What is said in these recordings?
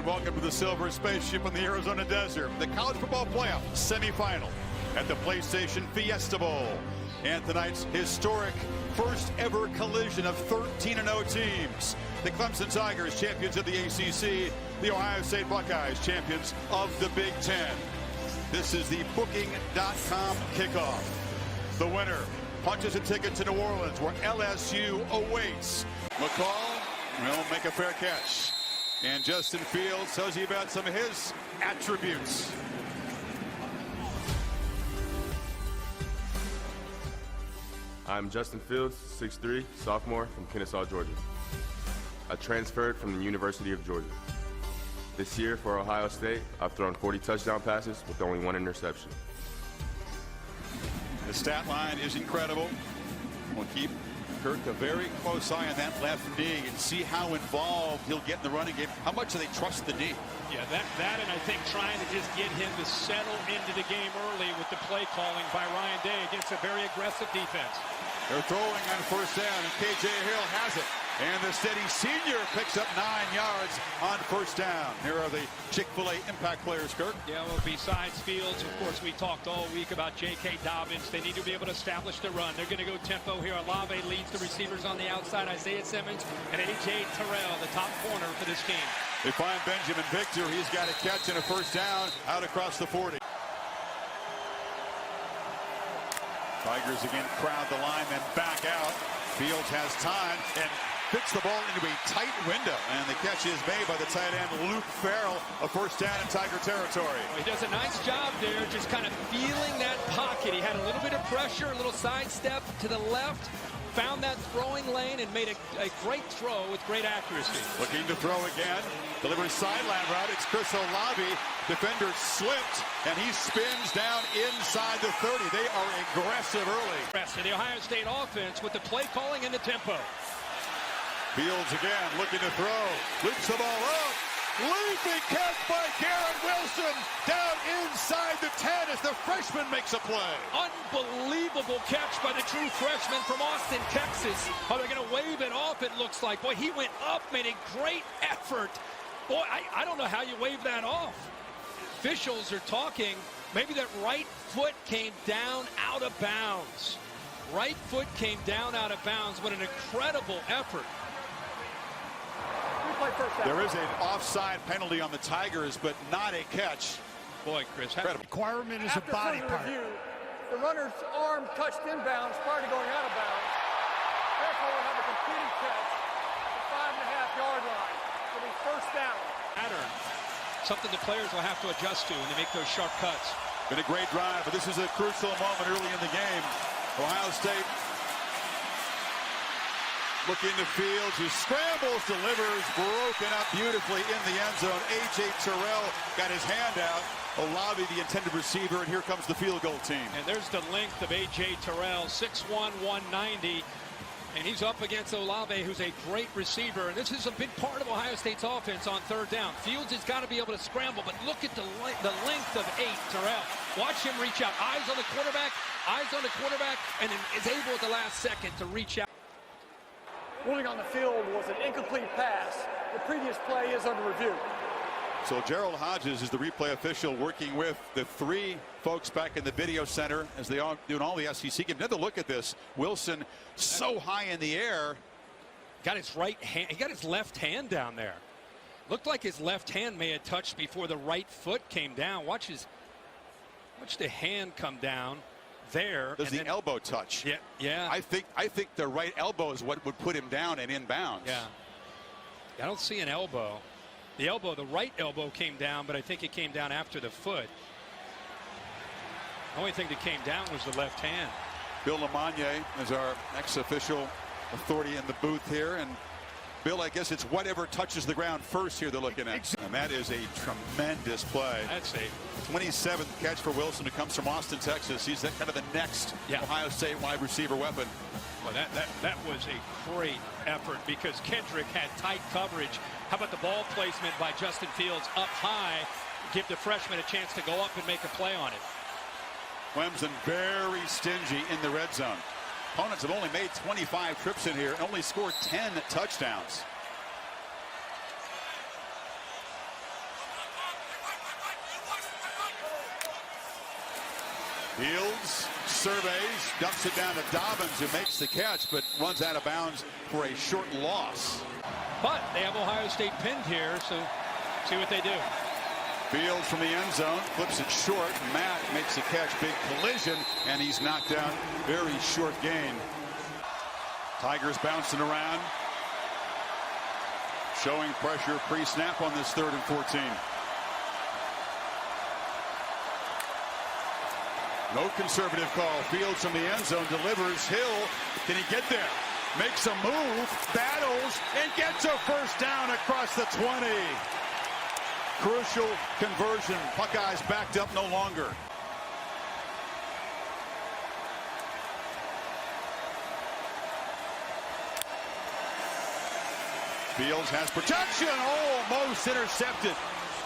welcome to the Silver Spaceship in the Arizona Desert, the college football playoff semifinal at the PlayStation Fiesta Bowl. And tonight's historic first ever collision of 13-0 teams. The Clemson Tigers, champions of the ACC, the Ohio State Buckeyes, champions of the Big Ten. This is the Booking.com kickoff. The winner punches a ticket to New Orleans, where LSU awaits. McCall will make a fair catch. And Justin Fields tells you about some of his attributes. I'm Justin Fields, 6'3", sophomore from Kennesaw, Georgia. I transferred from the University of Georgia. This year for Ohio State, I've thrown 40 touchdown passes with only 1 interception. The stat line is incredible. We'll keep Kirk a very close eye on that left knee and see how involved he'll get in the running game. How much do they trust the knee? Yeah, that and I think trying to just get him to settle into the game early with the play calling by Ryan Day against a very aggressive defense. They're throwing on first down, and KJ Hill has it. And the steady senior picks up 9 yards on first down. Here are the Chick-fil-A impact players, Kirk. Yeah, well, besides Fields, of course, we talked all week about J.K. Dobbins. They need to be able to establish the run. They're going to go tempo here. Olave leads the receivers on the outside. Isaiah Simmons and A.J. Terrell, the top corner for this team. They find Benjamin Victor. He's got a catch and a first down out across the 40. Tigers again crowd the line, then back out. Fields has time and fits the ball into a tight window, and the catch is made by the tight end Luke Farrell. A first down in Tiger territory. He does a nice job there, just kind of feeling that pocket. He had a little bit of pressure, a little sidestep to the left, found that throwing lane, and made a great throw with great accuracy. Looking to throw again, delivers sideline route. It's Chris Olave. Defender slipped, and he spins down inside the 30. They are aggressive early. The Ohio State offense with the play calling and the tempo. Fields again, looking to throw. Loops the ball up. Leaping catch by Garrett Wilson. Down inside the 10 as the freshman makes a play. Unbelievable catch by the true freshman from Austin, Texas. Oh, they're going to wave it off, it looks like. Boy, he went up, made a great effort. Boy, I don't know how you wave that off. Officials are talking. Maybe that right foot came down out of bounds. Right foot came down out of bounds. What an incredible effort. There is an offside penalty on the Tigers, but not a catch. Boy, Chris. Requirement is a body part. Review, the runner's arm touched inbounds prior to going out of bounds. Therefore, we'll have a completed catch at the 5.5-yard line. It'll be first down. Pattern. Something the players will have to adjust to when they make those sharp cuts. Been a great drive, but this is a crucial moment early in the game. Ohio State looking to Fields, who scrambles, delivers, broken up beautifully in the end zone. A.J. Terrell got his hand out. Olave, the intended receiver, and here comes the field goal team. And there's the length of A.J. Terrell, 6'1", 190. And he's up against Olave, who's a great receiver. And this is a big part of Ohio State's offense on third down. Fields has got to be able to scramble, but look at the length of 8, Terrell. Watch him reach out. Eyes on the quarterback, and then is able at the last second to reach out. Ruling on the field was an incomplete pass. The previous play is under review. So Gerald Hodges is the replay official working with the 3 folks back in the video center as they are doing all the SEC games. Another look at this. Wilson so high in the air. Got his right hand. He got his left hand down there. Looked like his left hand may have touched before the right foot came down. Watch the hand come down there. There's the elbow touch. Yeah. I think the right elbow is what would put him down and inbounds. Yeah. I don't see an elbow. The right elbow came down, but I think it came down after the foot. The only thing that came down was the left hand. Bill LeMonnier is our ex-official authority in the booth here. And Bill, I guess it's whatever touches the ground first here they're looking at. And that is a tremendous play. That's a 27th catch for Wilson, who comes from Austin, Texas. He's kind of the next Ohio State wide receiver weapon. Well, that was a great effort because Kendrick had tight coverage. How about the ball placement by Justin Fields up high? Give the freshman a chance to go up and make a play on it. Clemson very stingy in the red zone. Opponents have only made 25 trips in here and only scored 10 touchdowns. Fields surveys, dumps it down to Dobbins, who makes the catch, but runs out of bounds for a short loss. But they have Ohio State pinned here, so see what they do. Fields from the end zone, flips it short. Matt makes the catch, big collision, and he's knocked out. Very short gain. Tigers bouncing around, showing pressure pre-snap on this 3rd and 14. No conservative call. Fields from the end zone delivers. Hill, can he get there? Makes a move, battles, and gets a first down across the 20. Crucial conversion. Buckeyes backed up no longer. Fields has protection. Almost intercepted.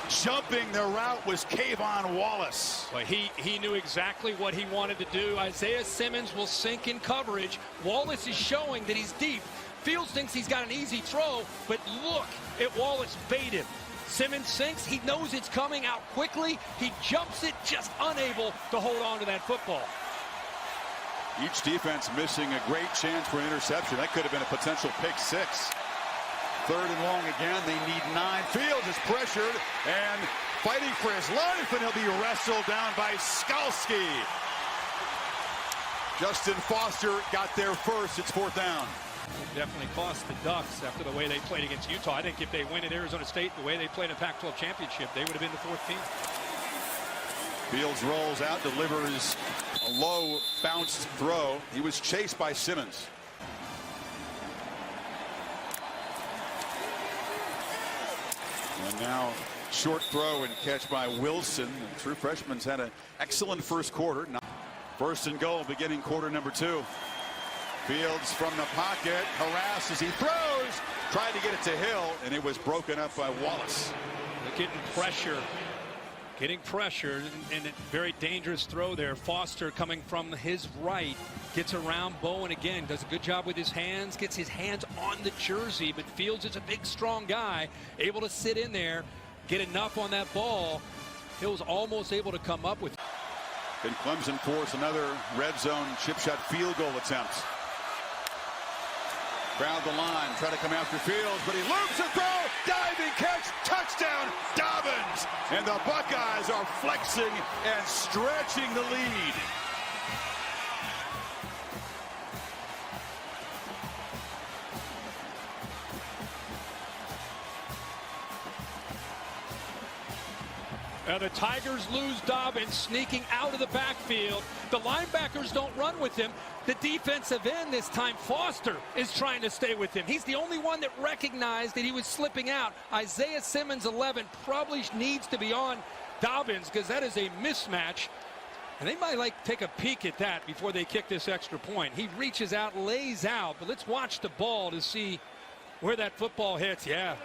Jumping the route was Kayvon Wallace. Well, he knew exactly what he wanted to do. Isaiah Simmons will sink in coverage. Wallace is showing that he's deep. Fields thinks he's got an easy throw, but look at Wallace bait him. Simmons sinks. He knows it's coming out quickly. He jumps it, just unable to hold on to that football. Each defense missing a great chance for an interception. That could have been a potential pick six. 3rd and long again. They need 9. Fields is pressured and fighting for his life, and he'll be wrestled down by Skalski. Justin Foster got there first. It's 4th down. It definitely cost the Ducks after the way they played against Utah. I think if they win at Arizona State the way they played in the Pac-12 championship, they would have been the 4th team. Fields rolls out, delivers a low bounced throw. He was chased by Simmons. And now short throw and catch by Wilson. The true freshman's had an excellent first quarter. 1st and goal beginning quarter number 2. Fields from the pocket, harassed as he throws, tried to get it to Hill, and it was broken up by Wallace. They're getting pressure, and a very dangerous throw there. Foster coming from his right, gets around Bowen again, does a good job with his hands, gets his hands on the jersey, but Fields is a big, strong guy, able to sit in there, get enough on that ball. Hill's almost able to come up with. Can Clemson force another red zone chip shot field goal attempt? Crowd the line, try to come after Fields, but he loops a throw, diving catch, touchdown, Dobbins! And the Buckeyes are flexing and stretching the lead. The Tigers lose Dobbins, sneaking out of the backfield. The linebackers don't run with him. The defensive end this time, Foster, is trying to stay with him. He's the only one that recognized that he was slipping out. Isaiah Simmons, 11, probably needs to be on Dobbins because that is a mismatch. And they might take a peek at that before they kick this extra point. He reaches out, lays out, but let's watch the ball to see where that football hits. Yeah,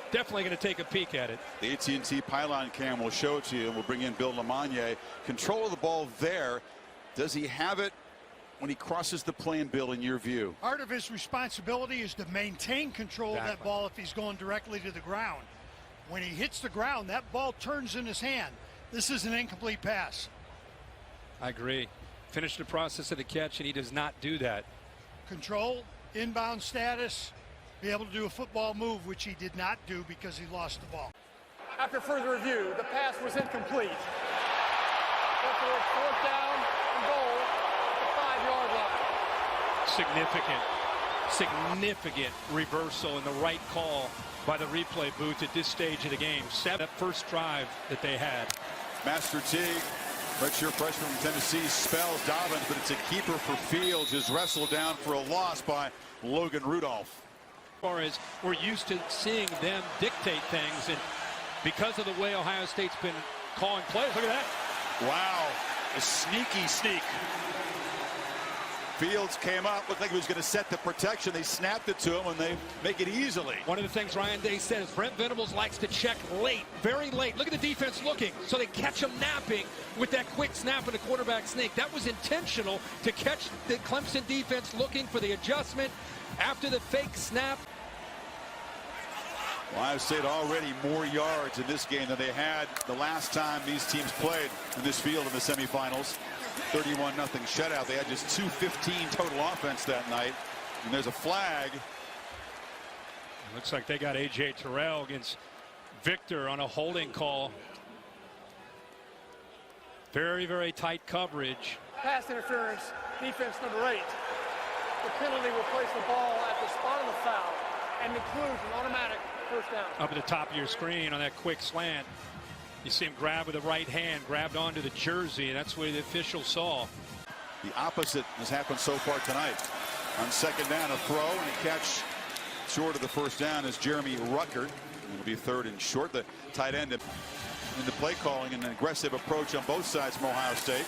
definitely going to take a peek at it. The AT&T pylon cam will show it to you, and we'll bring in Bill Lamagna. Control of the ball there. Does he have it when he crosses the plane, Bill, in your view? Part of his responsibility is to maintain control of that ball if he's going directly to the ground. When he hits the ground, that ball turns in his hand. This is an incomplete pass. I agree. Finished the process of the catch, and he does not do that. Control, inbound status, be able to do a football move, which he did not do because he lost the ball. After further review, the pass was incomplete. Therefore, 4th down and goal at the 5-yard line. Significant reversal in the right call by the replay booth at this stage of the game. That first drive that they had. Master Teague, redshirt freshman from Tennessee, spells Dobbins, but it's a keeper for Fields, is wrestled down for a loss by Logan Rudolph. As far as we're used to seeing them dictate things, and because of the way Ohio State's been calling plays, look at that. Wow, a sneaky sneak. Fields came up, looked like he was going to set the protection. They snapped it to him, and they make it easily. One of the things Ryan Day said is Brent Venables likes to check late, very late. Look at the defense looking, so they catch him napping with that quick snap and the quarterback sneak. That was intentional to catch the Clemson defense looking for the adjustment after the fake snap. Ohio State already more yards in this game than they had the last time these teams played in this field in the semifinals. 31-0 shutout. They had just 215 total offense that night. And there's a flag. Looks like they got A.J. Terrell against Victor on a holding call. Very, very tight coverage. Pass interference, defense number 8. The penalty will place the ball at the spot of the foul and includes an automatic first down. Up at the top of your screen on that quick slant. You see him grab with the right hand, grabbed onto the jersey, and that's what the official saw. The opposite has happened so far tonight. On second down, a throw and a catch short of the first down is Jeremy Ruckert. It'll be third and short. The tight end in the play calling, an aggressive approach on both sides from Ohio State.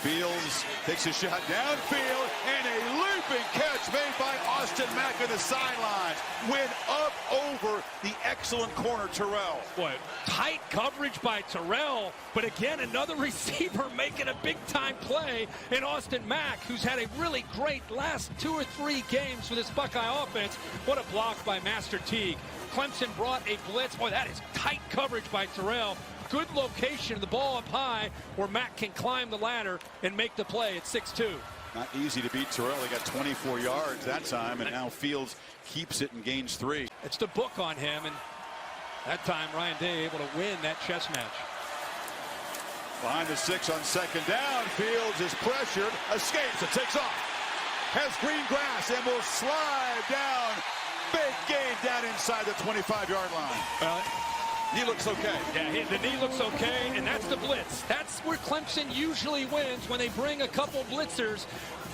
Fields takes a shot downfield, and a leaping catch made by Austin Mack on the sidelines. Went up over the excellent corner Terrell. Boy, tight coverage by Terrell, but again, another receiver making a big-time play in Austin Mack, who's had a really great last 2 or 3 games for this Buckeye offense. What a block by Master Teague. Clemson brought a blitz. Boy, that is tight coverage by Terrell. Good location, the ball up high where Mack can climb the ladder and make the play at 6'2". Not easy to beat Terrell. He got 24 yards that time, and now Fields keeps it and gains 3. It's the book on him, and that time Ryan Day able to win that chess match. Behind the 6 on second down. Fields is pressured, escapes, and takes off. Has green grass and will slide down. Big gain down inside the 25-yard line. Knee looks okay. Yeah, the knee looks okay, and that's the blitz. That's where Clemson usually wins, when they bring a couple blitzers.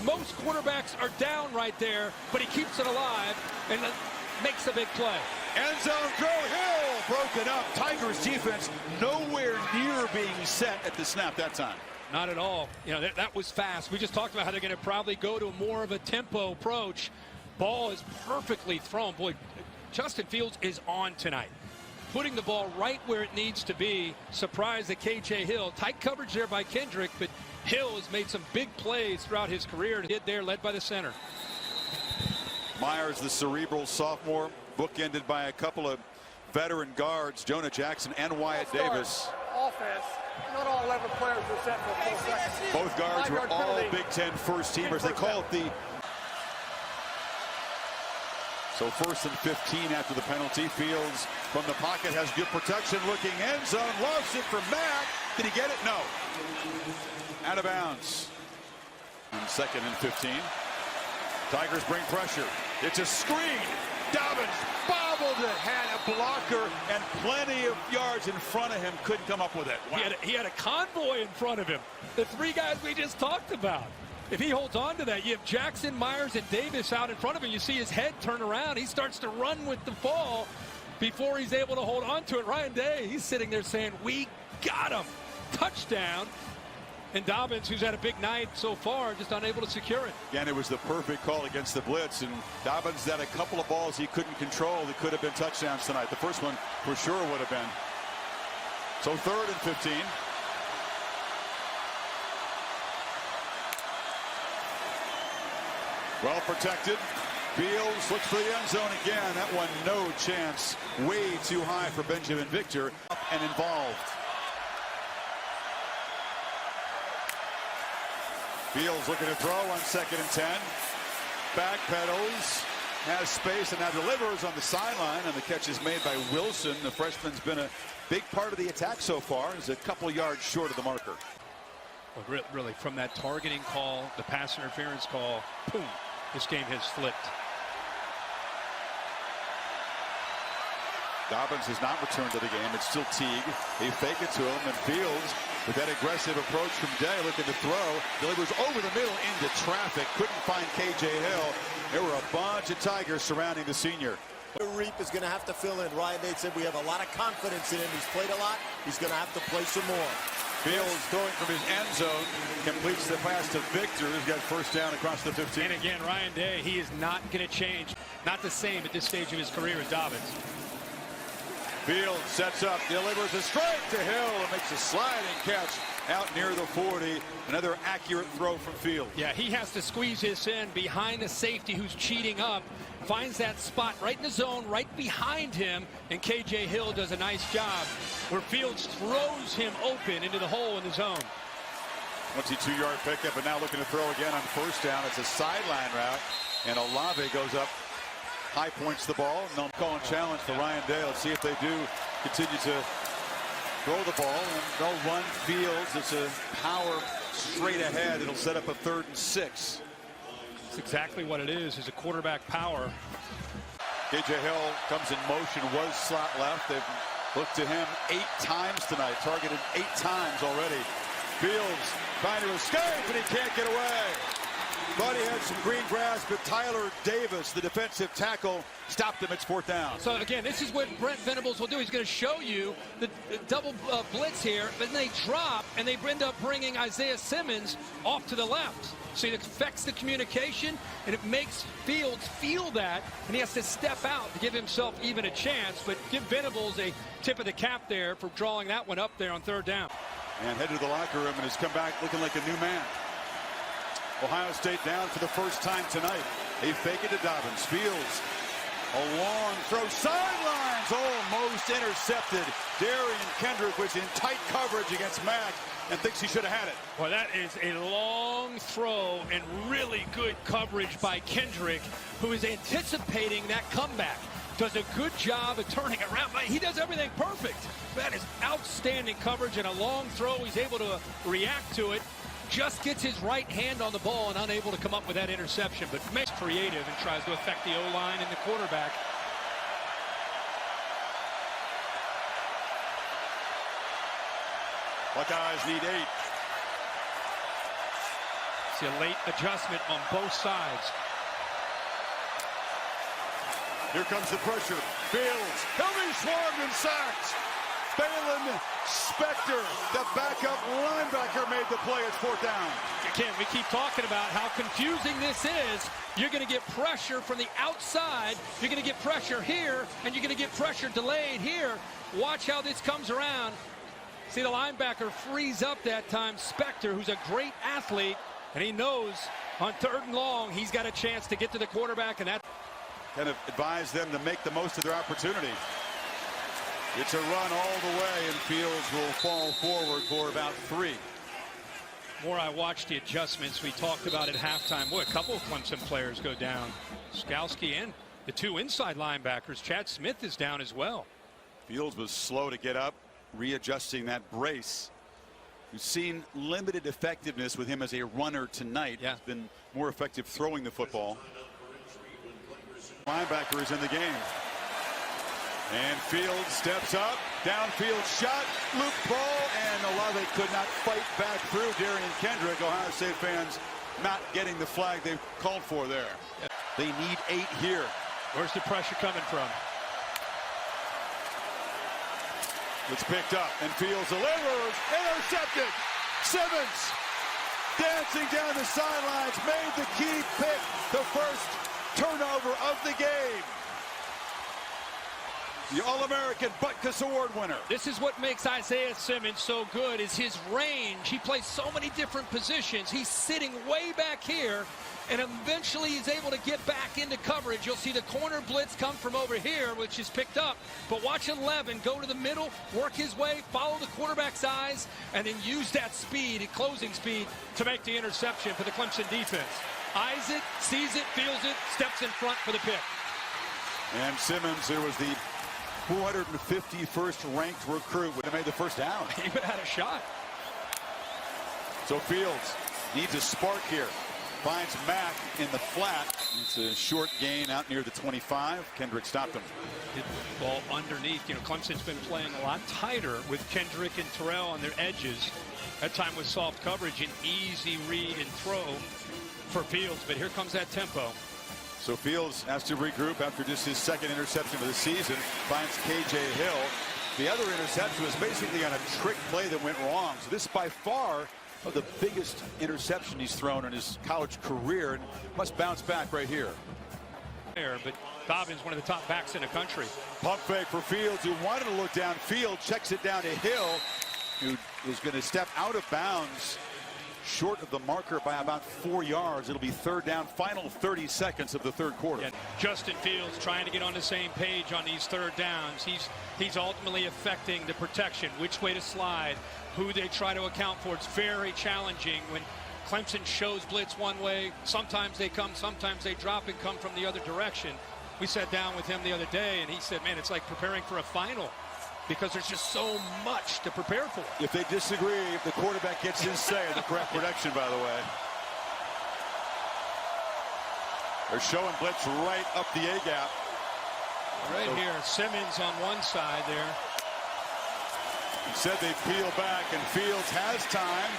Most quarterbacks are down right there, but he keeps it alive and makes a big play. End zone throw, Hill broken up. Tigers defense nowhere near being set at the snap that time. Not at all. You know, that was fast. We just talked about how they're going to probably go to more of a tempo approach. Ball is perfectly thrown. Boy, Justin Fields is on tonight, putting the ball right where it needs to be. Surprised at K.J. Hill. Tight coverage there by Kendrick, but Hill has made some big plays throughout his career. Did there, led by the center. Myers, the cerebral sophomore, bookended by a couple of veteran guards, Jonah Jackson and Wyatt Davis. Offense. Not all 11 players are set for a full second. Both guards were all Big Ten first teamers. They call it the... So 1st and 15 after the penalty. Fields from the pocket has good protection. Looking end zone. Loves it for Mack. Did he get it? No. Out of bounds. And 2nd and 15. Tigers bring pressure. It's a screen. Dobbins bobbled it. Had a blocker and plenty of yards in front of him. Couldn't come up with it. Wow. He had a convoy in front of him. The 3 guys we just talked about. If he holds on to that, you have Jackson, Myers, and Davis out in front of him. You see his head turn around. He starts to run with the ball before he's able to hold on to it. Ryan Day, he's sitting there saying, we got him. Touchdown. And Dobbins, who's had a big night so far, just unable to secure it. Again, it was the perfect call against the blitz, and Dobbins had a couple of balls he couldn't control that could have been touchdowns tonight. The first one for sure would have been. So 3rd and 15. Well protected. Fields looks for the end zone again. That one, no chance. Way too high for Benjamin Victor. Up and involved. Fields looking to throw on 2nd and 10. Backpedals. Has space and now delivers on the sideline. And the catch is made by Wilson. The freshman's been a big part of the attack so far. He's a couple of yards short of the marker. Well, really, from that targeting call, the pass interference call, boom. This game has flipped. Dobbins has not returned to the game. It's still Teague. They fake it to him, and Fields, with that aggressive approach from Day, looking to throw, delivers over the middle into traffic. Couldn't find K.J. Hill. There were a bunch of Tigers surrounding the senior. Reap is going to have to fill in. Ryan Day said we have a lot of confidence in him. He's played a lot. He's going to have to play some more. Fields throwing from his end zone, completes the pass to Victor, who's got first down across the 15. And again, Ryan Day, he is not going to change. Not the same at this stage of his career as Dobbins. Fields sets up, delivers a strike to Hill, and makes a sliding catch out near the 40. Another accurate throw from Fields. Yeah, he has to squeeze this in behind the safety who's cheating up. Finds that spot right in the zone, right behind him, and K.J. Hill does a nice job where Fields throws him open into the hole in the zone. 22-yard pickup, but now looking to throw again on first down. It's a sideline route, and Olave goes up, high points the ball. No call and challenge for Ryan Day. Let's see if they do continue to throw the ball, and they'll run Fields. It's a power straight ahead. It'll set up a 3rd and 6. That's exactly what it is a quarterback power. KJ Hill comes in motion, was slot left. They've looked to him 8 times tonight, targeted 8 times already. Fields trying to escape, and he can't get away. Thought he had some green grass, but Tyler Davis, the defensive tackle, stopped him. It's 4th down. So again, this is what Brent Venables will do. He's going to show you the double blitz here, but then they drop, and they end up bringing Isaiah Simmons off to the left. So it affects the communication, and it makes Fields feel that, and he has to step out to give himself even a chance. But give Venables a tip of the cap there for drawing that one up there on 3rd down. And headed to the locker room and has come back looking like a new man. Ohio State down for the first time tonight. They fake it to Dobbins. Fields, a long throw, sidelines, almost intercepted. Darian Kendrick was in tight coverage against Mack and thinks he should have had it. Well, that is a long throw and really good coverage by Kendrick, who is anticipating that comeback. Does a good job of turning around. He does everything perfect. That is outstanding coverage and a long throw. He's able to react to it. Just gets his right hand on the ball and unable to come up with that interception, but makes creative and tries to affect the O-line and the quarterback. Buckeyes need 8. See a late adjustment on both sides. Here comes the pressure. Fields, he'll be swarmed and sacked. Balin Spector, the backup linebacker, made the play. It's 4th down. Again, we keep talking about how confusing this is. You're going to get pressure from the outside. You're going to get pressure here, and you're going to get pressure delayed here. Watch how this comes around. See the linebacker freeze up that time. Spector, who's a great athlete, and he knows on 3rd and long he's got a chance to get to the quarterback, and that kind of advise them to make the most of their opportunity. It's a run all the way, and Fields will fall forward for about 3. More I watched the adjustments we talked about at halftime. Boy, a couple of Clemson players go down. Skowski and the 2 inside linebackers. Chad Smith is down as well. Fields was slow to get up, readjusting that brace. We've seen limited effectiveness with him as a runner tonight. Yeah. He's been more effective throwing the football. Linebacker is in the game. And Fields steps up, downfield shot, loop ball, and Olave could not fight back through Darian Kendrick. Ohio State fans not getting the flag they called for there. They need 8 here. Where's the pressure coming from? It's picked up, and Fields delivers, intercepted. Simmons dancing down the sidelines, made the key pick, the first turnover of the game. The All-American Butkus Award winner. This is what makes Isaiah Simmons so good, is his range. He plays so many different positions. He's sitting way back here, and eventually he's able to get back into coverage. You'll see the corner blitz come from over here, which is picked up. But watch 11 go to the middle, work his way, follow the quarterback's eyes, and then use that speed, closing speed, to make the interception for the Clemson defense. Eyes it, sees it, feels it, steps in front for the pick. And Simmons, who was the 451st ranked recruit, would have made the first down. He would have had a shot. So Fields needs a spark here. Finds Mack in the flat. It's a short gain out near the 25. Kendrick stopped him. Hit the ball underneath. You know, Clemson's been playing a lot tighter with Kendrick and Terrell on their edges. That time with soft coverage, an easy read and throw for Fields. But here comes that tempo. So Fields has to regroup after just his 2nd interception of the season. Finds KJ Hill. The other interception was basically on a trick play that went wrong. So this by far of the biggest interception he's thrown in his college career, and must bounce back right here. But Dobbins, one of the top backs in the country. Pump fake for Fields, who wanted to look downfield, checks it down to Hill, who is going to step out of bounds short of the marker by about 4 yards. It'll be third down, final 30 seconds of the third quarter. Yeah, Justin Fields trying to get on the same page on these third downs. He's ultimately affecting the protection, which way to slide, who they try to account for. It's very challenging when Clemson shows blitz one way. Sometimes they come, sometimes they drop and come from the other direction. We sat down with him the other day, and he said, man, it's like preparing for a final because there's just so much to prepare for. If they disagree, the quarterback gets his say of the correct protection, by the way. They're showing blitz right up the A-gap. Right here, Simmons on one side there. Said they peel back, and Fields has time.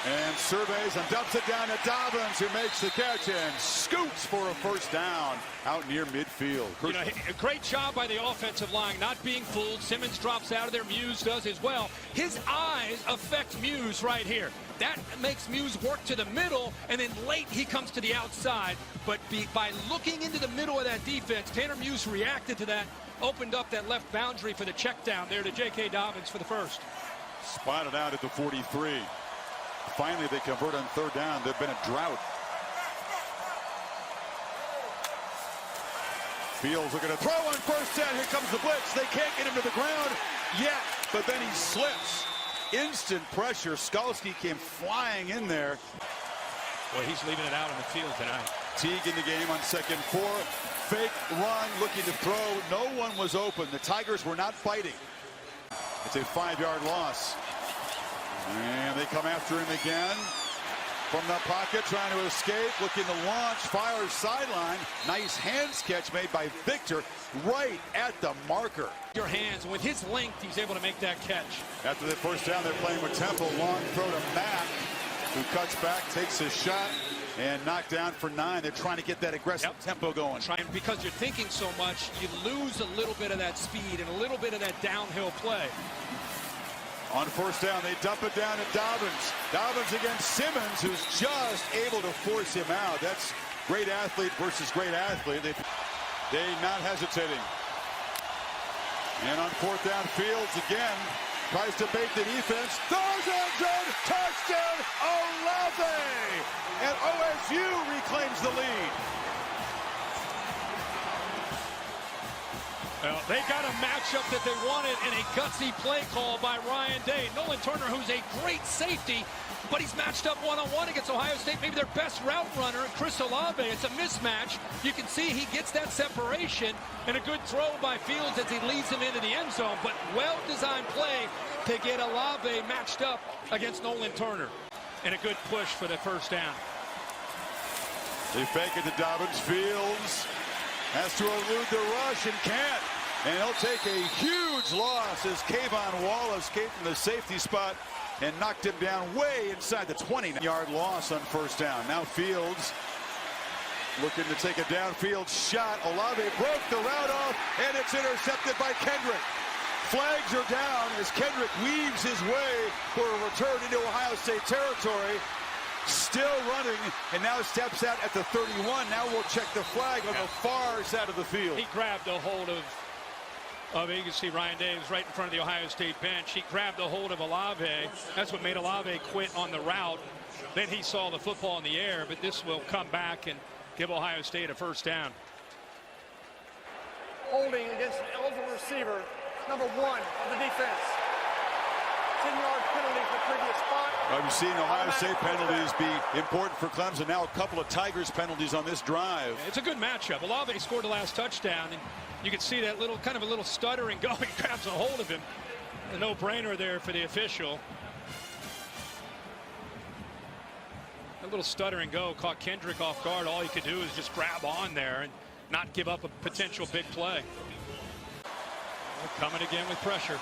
And surveys and dumps it down to Dobbins, who makes the catch and scoots for a first down out near midfield. You know, a great job by the offensive line, not being fooled. Simmons drops out of there. Muse does as well. His eyes affect Muse right here. That makes Muse work to the middle, and then late he comes to the outside. But by looking into the middle of that defense, Tanner Muse reacted to that, opened up that left boundary for the check down there to J.K. Dobbins for the first. Spotted out at the 43. Finally, they convert on third down. There's been a drought. Fields looking to throw on first down. Here comes the blitz. They can't get him to the ground yet, but then he slips. Instant pressure. Skalski came flying in there. Well, he's leaving it out on the field tonight. Teague in the game on 2nd and 4. Fake run, looking to throw. No one was open. The Tigers were not fighting. It's a 5-yard loss. And they come after him again. From the pocket, trying to escape, looking to launch, fires sideline. Nice hands catch made by Victor right at the marker. Your hands, and with his length, he's able to make that catch. After the first down, they're playing with Temple. Long throw to Mack, who cuts back, takes a shot, and knocked down for 9. They're trying to get that aggressive tempo going. Because you're thinking so much, you lose a little bit of that speed and a little bit of that downhill play. On first down, they dump it down to Dobbins. Dobbins against Simmons, who's just able to force him out. That's great athlete versus great athlete. They not hesitating. And on fourth down, Fields again tries to bait the defense. Throws it good. Touchdown, Olave! And OSU reclaims the lead. Well, they got a matchup that they wanted in a gutsy play call by Ryan Day. Nolan Turner, who's a great safety, but he's matched up one-on-one against Ohio State, maybe their best route runner, Chris Olave. It's a mismatch. You can see he gets that separation, and a good throw by Fields as he leads him into the end zone. But well-designed play to get Olave matched up against Nolan Turner. And a good push for the first down. They fake it to Dobbins. Fields has to elude the rush and can't. And he'll take a huge loss as Kayvon Wallace came from the safety spot and knocked him down way inside the 20-yard loss on first down. Now Fields looking to take a downfield shot. Olave broke the route off, and it's intercepted by Kendrick. Flags are down as Kendrick weaves his way for a return into Ohio State territory. Still running, and now steps out at the 31. Now we'll check the flag on the far side of the field. He grabbed a hold of you can see Ryan Davis right in front of the Ohio State bench. He grabbed a hold of Olave. That's what made Olave quit on the route. Then he saw the football in the air, but this will come back and give Ohio State a first down. Holding against an eligible receiver, number 1 of the defense. 10-yard penalty for previous spot. We've seen Ohio State penalties be important for Clemson. Now a couple of Tigers penalties on this drive. It's a good matchup. Olave scored the last touchdown, and you can see that little kind of a little stutter and go. He grabs a hold of him. A no-brainer there for the official. A little stutter and go caught Kendrick off guard. All he could do is just grab on there and not give up a potential big play. They're coming again with pressure.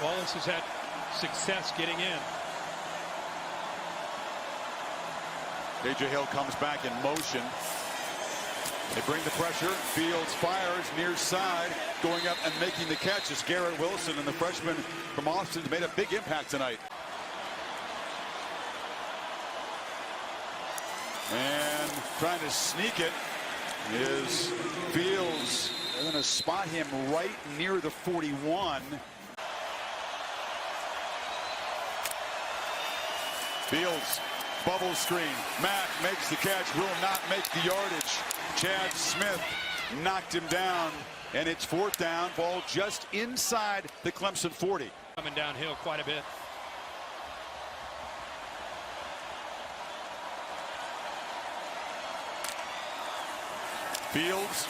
Wallace has had success getting in. A.J. Hill comes back in motion. They bring the pressure. Fields fires near side, going up and making the catch is Garrett Wilson, and the freshman from Austin made a big impact tonight. And trying to sneak it is Fields. They're going to spot him right near the 41. Fields, bubble screen. Mack makes the catch, will not make the yardage. Chad Smith knocked him down, and it's 4th down. Ball just inside the Clemson 40. Coming downhill quite a bit. Fields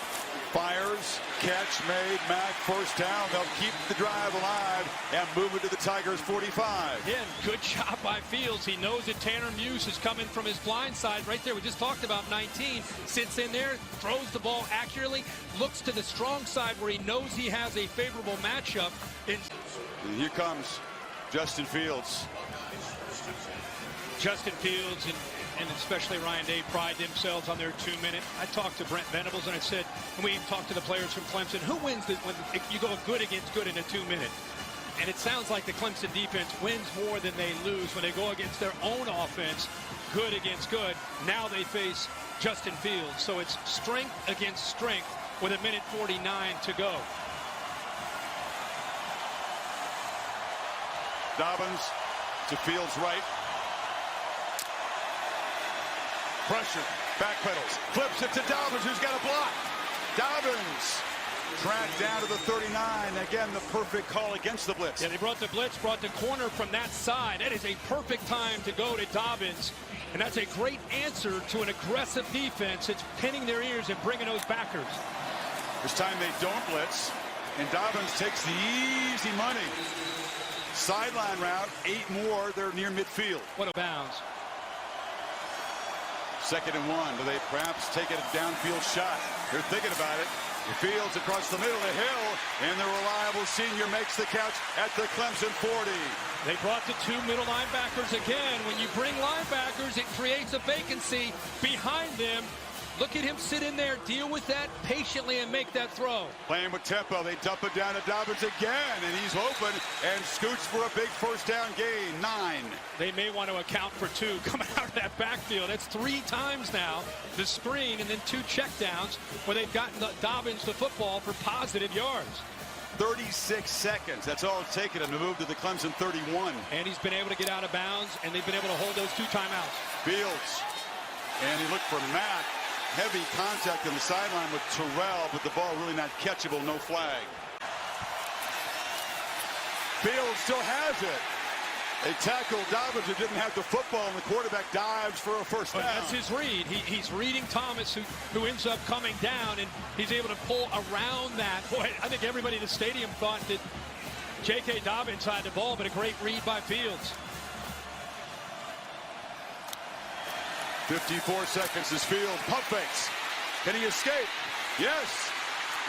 fires, catch made, Mack 1st down. They'll keep the drive alive and move it to the Tigers 45. Again, good job by Fields. He knows that Tanner Muse is coming from his blind side right there. We just talked about 19. Sits in there, throws the ball accurately, looks to the strong side where he knows he has a favorable matchup. And here comes Justin Fields. Justin Fields and especially Ryan Day pride themselves on their 2-minute. I talked to Brent Venables and I said, and we talked to the players from Clemson, who wins this when you go good against good in a 2-minute? And it sounds like the Clemson defense wins more than they lose when they go against their own offense, good against good. Now they face Justin Fields. So it's strength against strength with 1:49 to go. Dobbins to Fields right. Pressure, backpedals, flips it to Dobbins, who's got a block. Dobbins tracked down to the 39. Again, the perfect call against the blitz. Yeah, they brought the blitz, brought the corner from that side. That is a perfect time to go to Dobbins. And that's a great answer to an aggressive defense. It's pinning their ears and bringing those backers. This time they don't blitz, and Dobbins takes the easy money. Sideline route, 8 more. They're near midfield. What a bounce. 2nd and 1. Do they perhaps take a downfield shot? They're thinking about it. Fields across the middle of the hill, and the reliable senior makes the catch at the Clemson 40. They brought the 2 middle linebackers again. When you bring linebackers, it creates a vacancy behind them. Look at him sit in there, deal with that patiently, and make that throw. Playing with tempo, they dump it down to Dobbins again, and he's open and scoots for a big 1st down gain, 9. They may want to account for 2 coming out of that backfield. That's 3 times now. The screen and then 2 checkdowns where they've gotten Dobbins the football for positive yards. 36 seconds. That's all it's taken him to move to the Clemson 31. And he's been able to get out of bounds, and they've been able to hold those 2 timeouts. Fields, and he looked for Mack. Heavy contact on the sideline with Terrell, but the ball really not catchable, no flag. Fields still has it. They tackled Dobbins, who didn't have the football, and the quarterback dives for a 1st down. That's his read. He's reading Thomas, who ends up coming down, and he's able to pull around that. Boy, I think everybody in the stadium thought that J.K. Dobbins had the ball, but a great read by Fields. 54 seconds is Fields. Pump fakes. Can he escape? Yes.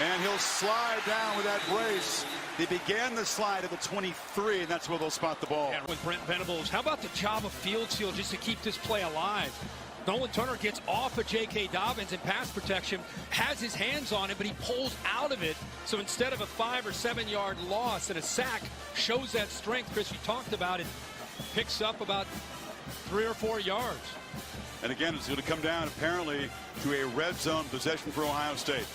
And he'll slide down with that brace. They began the slide at the 23, and that's where they'll spot the ball. And with Brent Venables, how about the job of Fields just to keep this play alive? Nolan Turner gets off of J.K. Dobbins in pass protection, has his hands on it, but he pulls out of it. So instead of a 5 or 7 yard loss and a sack, shows that strength, Chris, you talked about it, picks up about 3 or 4 yards. And again, it's going to come down apparently to a red zone possession for Ohio State.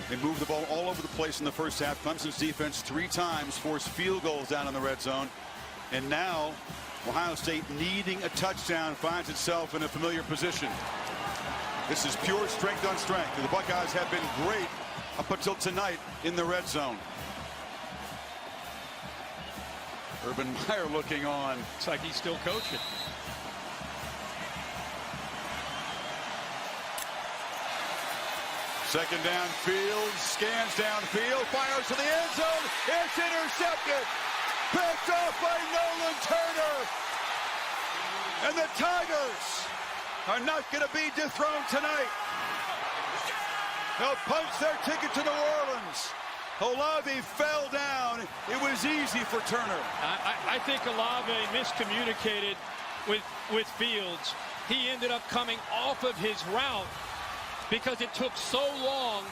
They moved the ball all over the place in the 1st half. Clemson's defense 3 times forced field goals down in the red zone. And now Ohio State, needing a touchdown, finds itself in a familiar position. This is pure strength on strength. The Buckeyes have been great up until tonight in the red zone. Urban Meyer looking on. It's like he's still coaching. Second down, Fields scans downfield, fires to the end zone. It's intercepted. Picked off by Nolan Turner. And the Tigers are not going to be dethroned tonight. They'll punch their ticket to New Orleans. Olave fell down. It was easy for Turner. I think Olave miscommunicated with Fields. He ended up coming off of his route because it took so long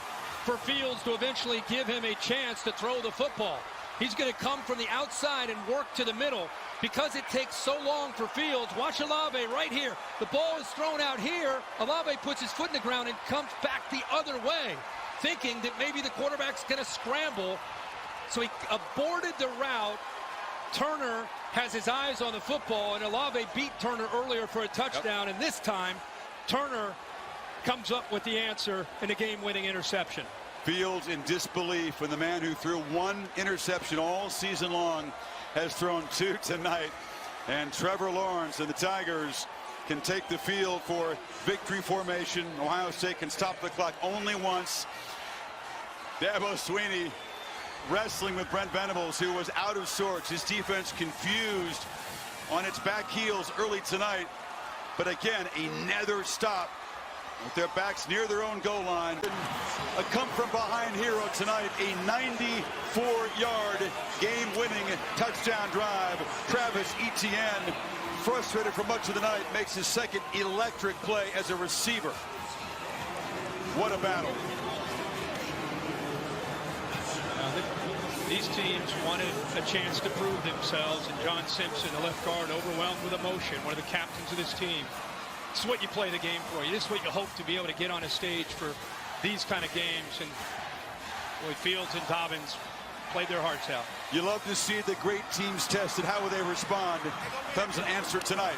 for Fields to eventually give him a chance to throw the football. He's going to come from the outside and work to the middle because it takes so long for Fields. Watch Olave right here. The ball is thrown out here. Olave puts his foot in the ground and comes back the other way, thinking that maybe the quarterback's going to scramble. So he aborted the route Turner has his eyes on the football, and Olave beat Turner earlier for a touchdown, and this time Turner comes up with the answer in a game-winning interception. Fields in disbelief when the man who threw 1 interception all season long has thrown 2 tonight. And Trevor Lawrence and the Tigers can take the field for victory formation. Ohio State can stop the clock only once. Dabo Swinney wrestling with Brent Venables, who was out of sorts. His defense confused on its back heels early tonight. But again, another stop with their backs near their own goal line. A come-from-behind hero tonight, a 94-yard game-winning touchdown drive. Travis Etienne, frustrated for much of the night, makes his second electric play as a receiver. What a battle. These teams wanted a chance to prove themselves, and John Simpson, the left guard, overwhelmed with emotion, one of the captains of this team. This is what you play the game for. This is what you hope to be able to get on a stage for these kind of games. And boy, Fields and Dobbins played their hearts out. You love to see the great teams tested. How will they respond? Comes an answer tonight.